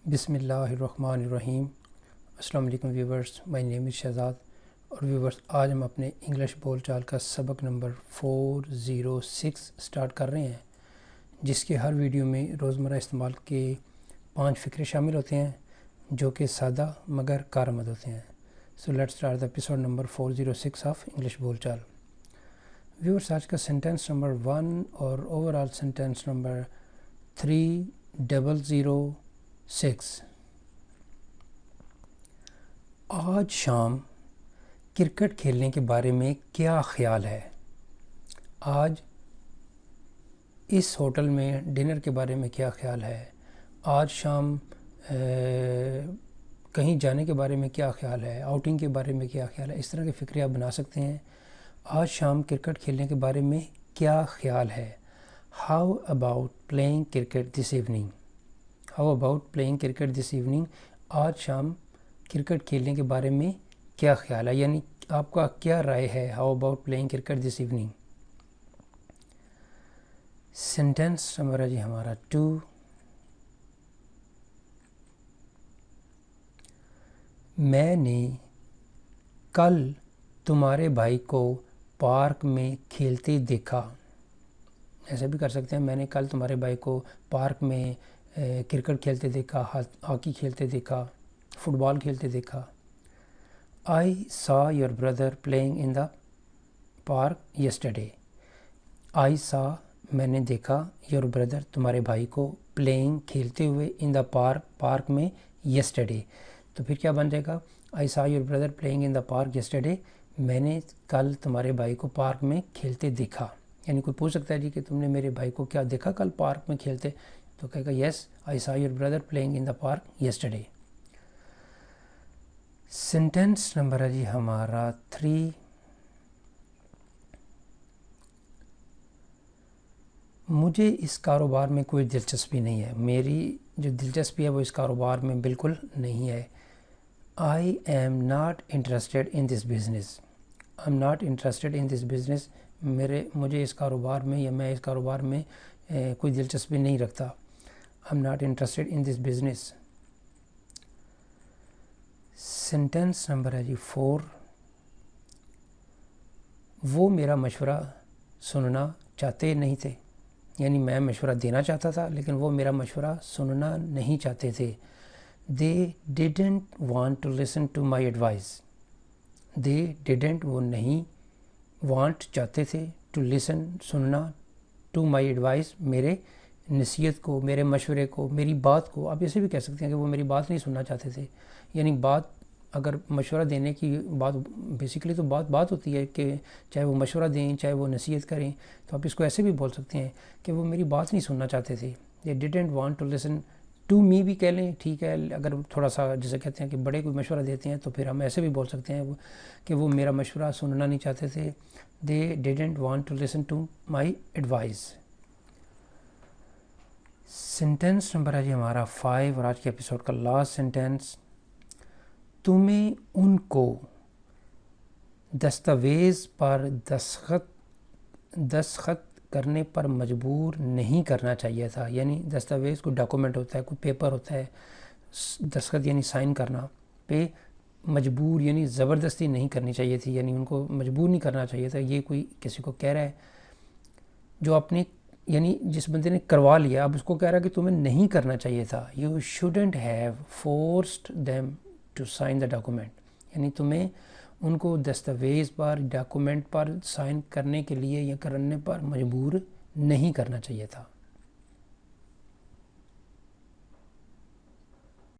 بسم اللہ الرحمن الرحیم۔ السلام علیکم ویورز، مائی نیم از شہزاد۔ اور ویورز، آج ہم اپنے انگلش بول چال کا سبق نمبر 406 سٹارٹ کر رہے ہیں، جس کے ہر ویڈیو میں روزمرہ استعمال کے 5 فقرے شامل ہوتے ہیں جو کہ سادہ مگر کارآمد ہوتے ہیں۔ So let's start the episode number 406 of English بول چال۔ ویورز، آج کا سینٹینس نمبر 1 اور اوور آل سینٹینس نمبر 3006۔ آج شام کرکٹ کھیلنے کے بارے میں کیا خیال ہے؟ آج اس ہوٹل میں ڈنر کے بارے میں کیا خیال ہے؟ آج شام کہیں جانے کے بارے میں کیا خیال ہے؟ آؤٹنگ کے بارے میں کیا خیال ہے؟ اس طرح کے فکرے آپ بنا سکتے ہیں۔ آج شام کرکٹ کھیلنے کے بارے میں کیا خیال ہے؟ How about playing cricket this evening? How about playing cricket this evening? آج شام کرکٹ کھیلنے کے بارے میں کیا خیال ہے، یعنی آپ کا کیا رائے ہے؟ How about playing cricket this evening. Sentence number ہے جی ہمارا 2۔ میں نے کل تمہارے بھائی کو پارک میں کھیلتے دیکھا۔ ایسے بھی کر سکتے ہیں، میں نے کل تمہارے بھائی کو پارک میں کرکٹ کھیلتے دیکھا، ہاکی کھیلتے دیکھا، فٹ بال کھیلتے دیکھا۔ I saw your brother playing in the park yesterday۔ I saw میں نے دیکھا your brother تمہارے بھائی کو playing کھیلتے ہوئے in the park پارک میں yesterday۔ تو پھر کیا بن جائے گا؟ I saw your brother playing in the park yesterday۔ میں نے کل تمہارے بھائی کو پارک میں کھیلتے دیکھا۔ یعنی کوئی پوچھ سکتا ہے جی کہ تم نے میرے بھائی کو کیا دیکھا کل پارک میں کھیلتے؟ تو کہے گا یس I saw your brother playing in the park yesterday۔ Sentence number ہے جی ہمارا 3۔ مجھے اس کاروبار میں کوئی دلچسپی نہیں ہے۔ میری جو دلچسپی ہے وہ اس کاروبار میں بالکل نہیں ہے۔ I am not interested in this business۔ I'm not interested in this business۔ مجھے اس کاروبار میں یا میں اس کاروبار میں کوئی دلچسپی نہیں رکھتا۔ I'm not interested in this business۔ Sentence number ہے جی 4۔ وہ میرا مشورہ سننا چاہتے نہیں تھے، یعنی میں مشورہ دینا چاہتا تھا لیکن وہ میرا مشورہ سننا نہیں چاہتے تھے۔ They didn't want to listen to my advice۔ They didn't وہ نہیں want چاہتے تھے to listen سننا to my advice میرے نصیحت کو، میرے مشورے کو، میری بات کو۔ آپ اسے بھی کہہ سکتے ہیں کہ وہ میری بات نہیں سننا چاہتے تھے، یعنی بات اگر مشورہ دینے کی بات بیسیکلی تو بات ہوتی ہے کہ چاہے وہ مشورہ دیں چاہے وہ نصیحت کریں، تو آپ اس کو ایسے بھی بول سکتے ہیں کہ وہ میری بات نہیں سننا چاہتے تھے۔ They didn't want to listen to me بھی کہہ لیں، ٹھیک ہے۔ اگر تھوڑا سا جسے کہتے ہیں کہ بڑے کوئی مشورہ دیتے ہیں تو پھر ہم ایسے بھی بول سکتے ہیں کہ وہ میرا مشورہ سننا نہیں چاہتے تھے۔ They didn't want to listen to my advice۔ Sentence number ہے جی ہمارا 5 اور آج کے ایپیسوڈ کا لاسٹ سینٹینس۔ تمہیں ان کو دستاویز پر دستخط کرنے پر مجبور نہیں کرنا چاہیے تھا، یعنی دستاویز کوئی ڈاکومنٹ ہوتا ہے، کوئی پیپر ہوتا ہے، دستخط یعنی سائن کرنا پہ مجبور یعنی زبردستی نہیں کرنی چاہیے تھی، یعنی ان کو مجبور نہیں کرنا چاہیے تھا۔ یہ کوئی کسی کو کہہ رہا ہے جو اپنے یعنی جس بندے نے کروا لیا، اب اس کو کہہ رہا ہے کہ تمہیں نہیں کرنا چاہیے تھا۔ You shouldn't have forced them to sign the document۔ یعنی تمہیں ان کو دستاویز پر ڈاکومنٹ پر سائن کرنے کے لیے یا کرنے پر مجبور نہیں کرنا چاہیے تھا۔